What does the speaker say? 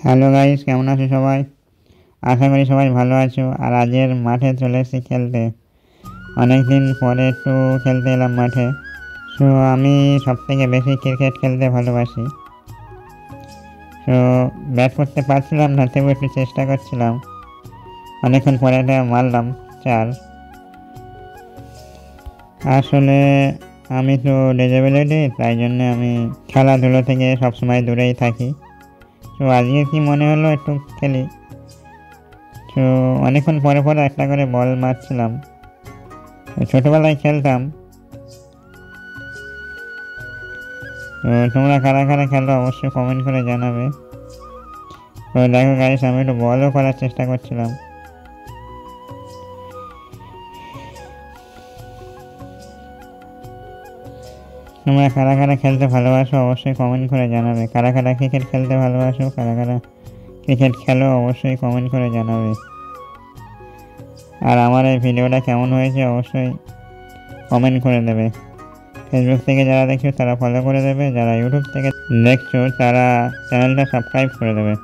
Hello guys, কেমন আছো সবাই? আশা করি সবাই ভালো আছো। আর আজের মাঠে চলে এসেছি খেলতে। অনেকদিন পরে একটু খেলতে এলাম মাঠে। তো আমি সবথেকে বেশি ক্রিকেট খেলতে ভালোবাসি। তো ব্যাট করতে পারছিলাম না, তবু একটু চেষ্টা করছিলাম। অনেকক্ষণ পরে একটা মারলাম 4। আসলে আমি তো ডিসেবিলিটি, তাই জন্য আমি খেলাধুলো থেকে সবসময় দূরেই থাকি। তো আজকে কি মনে হলো একটু খেলি। তো অনেকক্ষণ পরে পরে একটা করে বল মারছিলাম। ছোটোবেলায় খেলতাম। তো তোমরা কারা কারা খেলো অবশ্যই কমেন্ট করে জানাবে। তো দেখো গাইস, আমি একটু বলও করার চেষ্টা করছিলাম। তোমরা কারা কারা খেলতে ভালোবাসো অবশ্যই কমেন্ট করে জানাবে। কারা কারা ক্রিকেট খেলতে ভালোবাসো, কারা কারা ক্রিকেট খেলো অবশ্যই কমেন্ট করে জানাবে। আর আমার এই ভিডিওটা কেমন হয়েছে অবশ্যই কমেন্ট করে দেবে। ফেসবুক থেকে যারা দেখছো তারা ফলো করে দেবে, যারা ইউটিউব থেকে দেখছো তারা চ্যানেলটা সাবস্ক্রাইব করে দেবে।